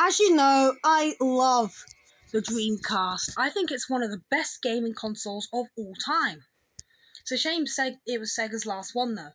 As you know, I love the Dreamcast. I think it's one of the best gaming consoles of all time. It's a shame it was Sega's last one though.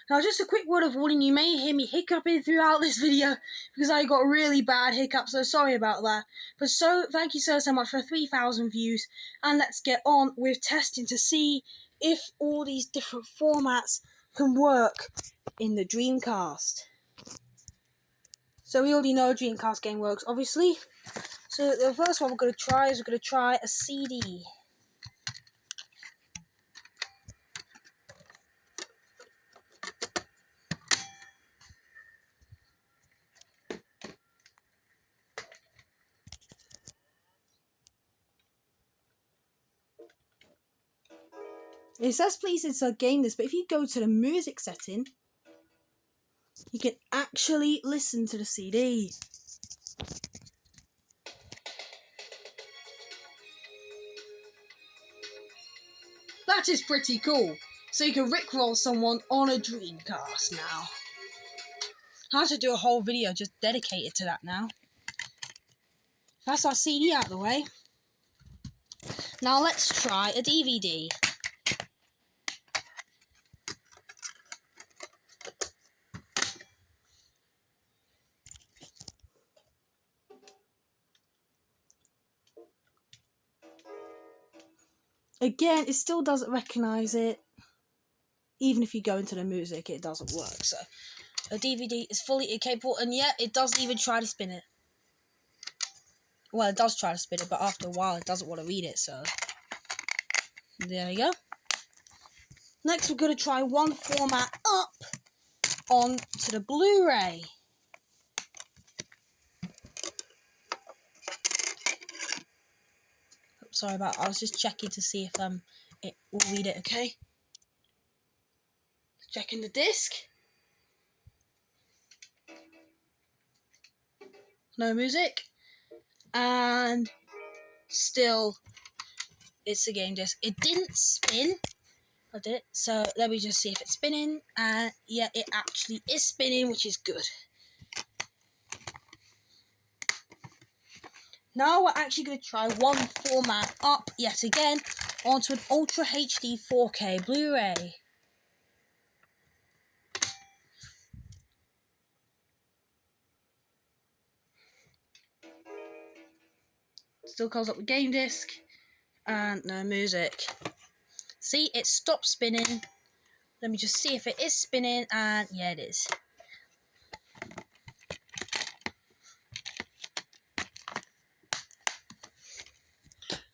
Now just a quick word of warning, you may hear me hiccuping throughout this video because I got really bad hiccups, so sorry about that. But thank you so much for 3,000 views, and let's get on with testing to see if all these different formats can work in the Dreamcast. So we already know a Dreamcast game works, obviously. So the first one we're going to try is a CD. It says please insert game list, but if you go to the music setting, you can actually listen to the CD. That is pretty cool. So you can rickroll someone on a Dreamcast now. I have to do a whole video just dedicated to that now. That's our CD out of the way. Now let's try a DVD. Again, it still doesn't recognise it. Even if you go into the music, it doesn't work. So a DVD is fully incapable, and yet it doesn't even try to spin it. Well, it does try to spin it, but after a while, it doesn't want to read it, so there you go. Next, we're going to try one format up onto the Blu-ray. Sorry about that. I was just checking to see if it will read it, okay? Checking the disc. No music. And still, it's a game disc. It didn't spin. I did it. So let me just see if it's spinning. And yeah, it actually is spinning, which is good. Now we're actually going to try one format up yet again onto an Ultra HD 4K Blu-ray. Still comes up with game disc and no music. See, it stopped spinning. Let me just see if it is spinning, and yeah, it is.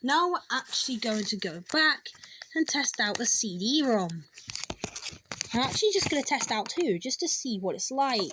Now we're actually going to go back and test out the CD-ROM. I'm actually just going to test out two, just to see what it's like.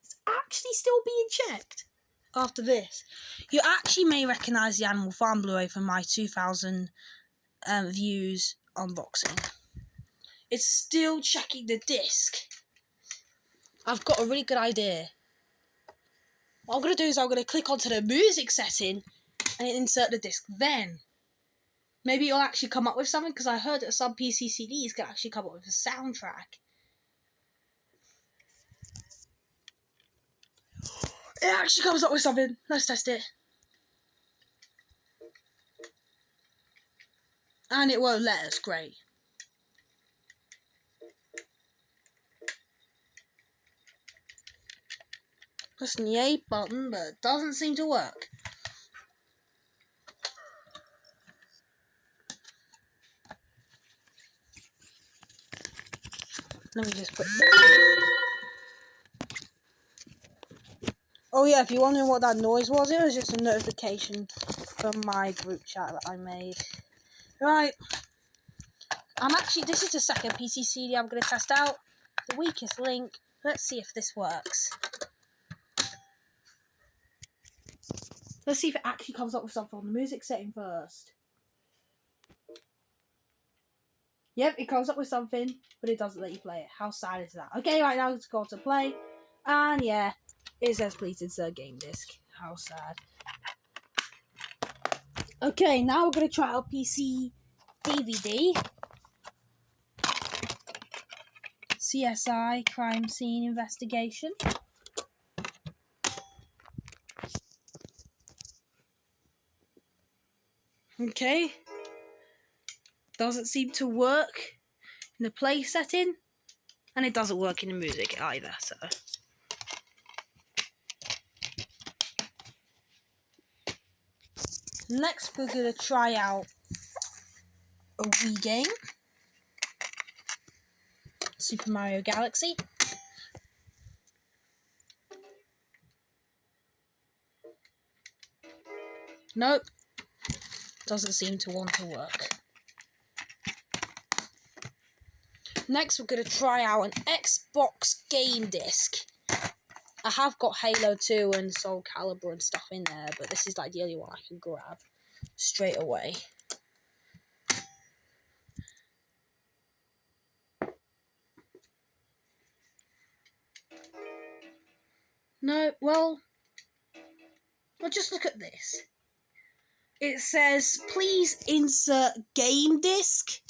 It's actually still being checked after this. You actually may recognise the Animal Farm Blu-ray from my 2,000 views unboxing. It's still checking the disc. I've got a really good idea. What I'm going to do is I'm going to click onto the music setting and insert the disc then. Maybe it'll actually come up with something, because I heard that some PC CDs can actually come up with a soundtrack. It actually comes up with something. Let's test it. And it won't let us. Great. Pressing the A button, but it doesn't seem to work. Let me just put this. Oh yeah, if you're wondering what that noise was, it was just a notification from my group chat that I made. Right. This is the second PC CD I'm going to test out. The weakest link. Let's see if this works. Let's see if it actually comes up with something on the music setting first. Yep, it comes up with something, but it doesn't let you play it. How sad is that? Okay, right now let's go to play. And yeah, It says please insert game disc. How sad. Okay, now we're gonna try out PC DVD. CSI Crime Scene Investigation. Okay. Doesn't seem to work in the play setting. And it doesn't work in the music either, so. Next, we're gonna try out a Wii game. Super Mario Galaxy. Nope. Doesn't seem to want to work. Next, we're going to try out an Xbox game disc. I have got Halo 2 and Soul Calibur and stuff in there, but this is like the only one I can grab straight away. No, well, just look at this. It says, please insert game disc.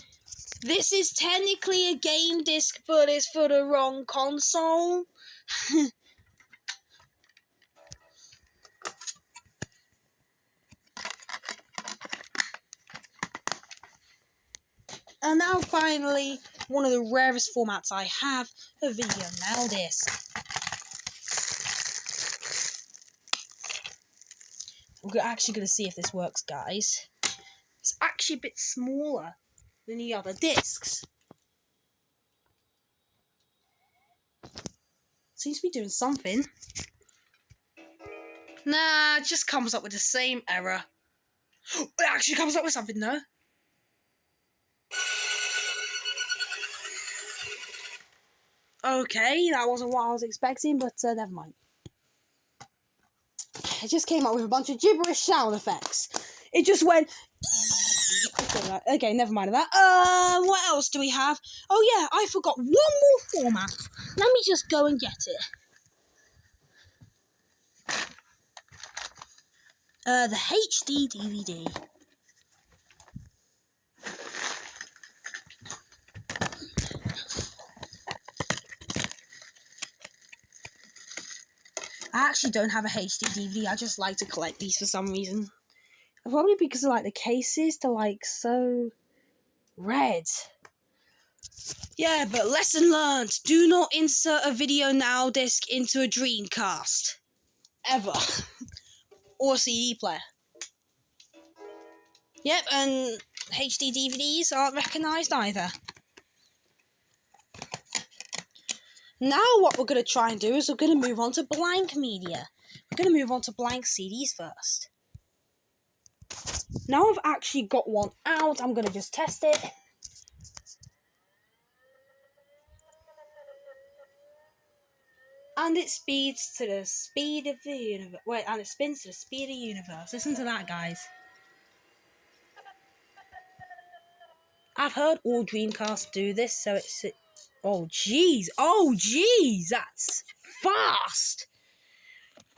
This is technically a game disc, but it's for the wrong console. And now finally, one of the rarest formats I have, a video now disc. We're actually going to see if this works, guys. It's actually a bit smaller than the other discs. Seems to be doing something. Nah, it just comes up with the same error. It actually comes up with something, though. Okay, that wasn't what I was expecting, but never mind. It just came up with a bunch of gibberish sound effects. It just went... Okay, never mind that. What else do we have? Oh yeah, I forgot one more format. Let me just go and get it. The HD DVD. I actually don't have a HD DVD. I just like to collect these for some reason. Probably because of, like, the cases, they're, like, so red. Yeah, but lesson learned. Do not insert a video now disc into a Dreamcast. Ever. Or a CD player. Yep, and HD DVDs aren't recognised either. Now what we're going to try and do is we're going to move on to blank media. We're going to move on to blank CDs first. Now I've actually got one out, I'm going to just test it. And it speeds to the speed of the universe. Wait, and it spins to the speed of the universe. Listen to that, guys. I've heard all Dreamcasts do this, so it's... Oh, jeez. Oh, jeez. That's fast.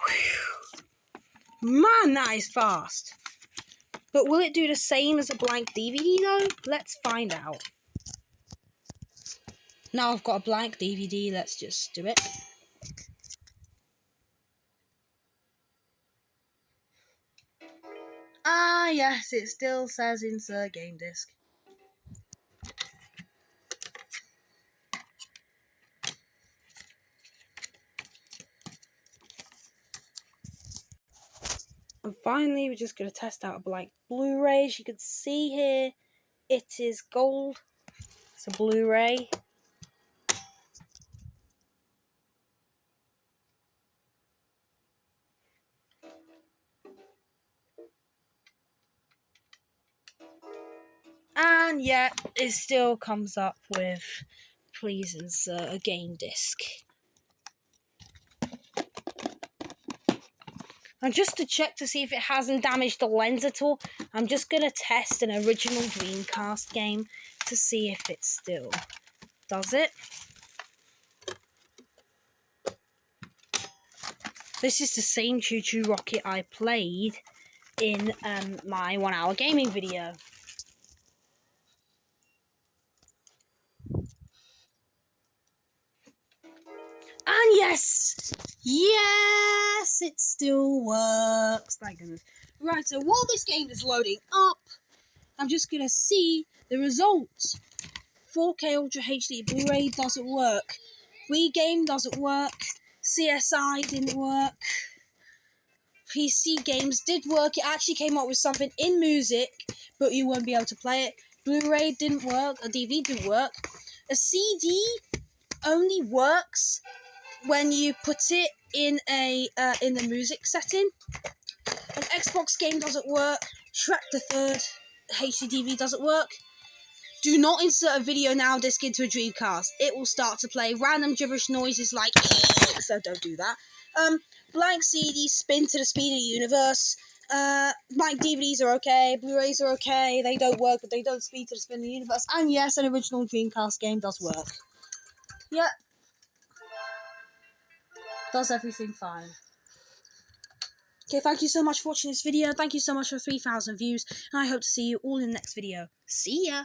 Whew. Man, that is fast. But will it do the same as a blank DVD, though? Let's find out. Now I've got a blank DVD. Let's just do it. Ah, yes. It still says insert game disc. And finally, we're just going to test out a blank Blu-ray. As you can see here, it is gold. It's a Blu-ray. And yeah, it still comes up with, please insert a game disc. And just to check to see if it hasn't damaged the lens at all, I'm just going to test an original Dreamcast game to see if it still does it. This is the same Choo Choo Rocket I played in my 1 hour gaming video. And yes! Yes! It still works. Thank goodness. Right, so while this game is loading up, I'm just going to see the results. 4K Ultra HD Blu-ray doesn't work. Wii game doesn't work. CSI didn't work. PC games did work. It actually came up with something in music, but you won't be able to play it. Blu-ray didn't work. A DVD didn't work. A CD only works when you put it in in the music setting. An Xbox game doesn't work. Shrek the Third HDDV doesn't work. Do not insert a video now disc into a Dreamcast. It will start to play random gibberish noises like so don't do that. Blank CD, spin to the speed of the universe. My DVDs are okay, Blu-rays are okay. They don't work, but they don't speed to the spin of the universe. And yes, an original Dreamcast game does work. Yep. Does everything fine. Okay, thank you so much for watching this video. Thank you so much for 3,000 views. And I hope to see you all in the next video. See ya!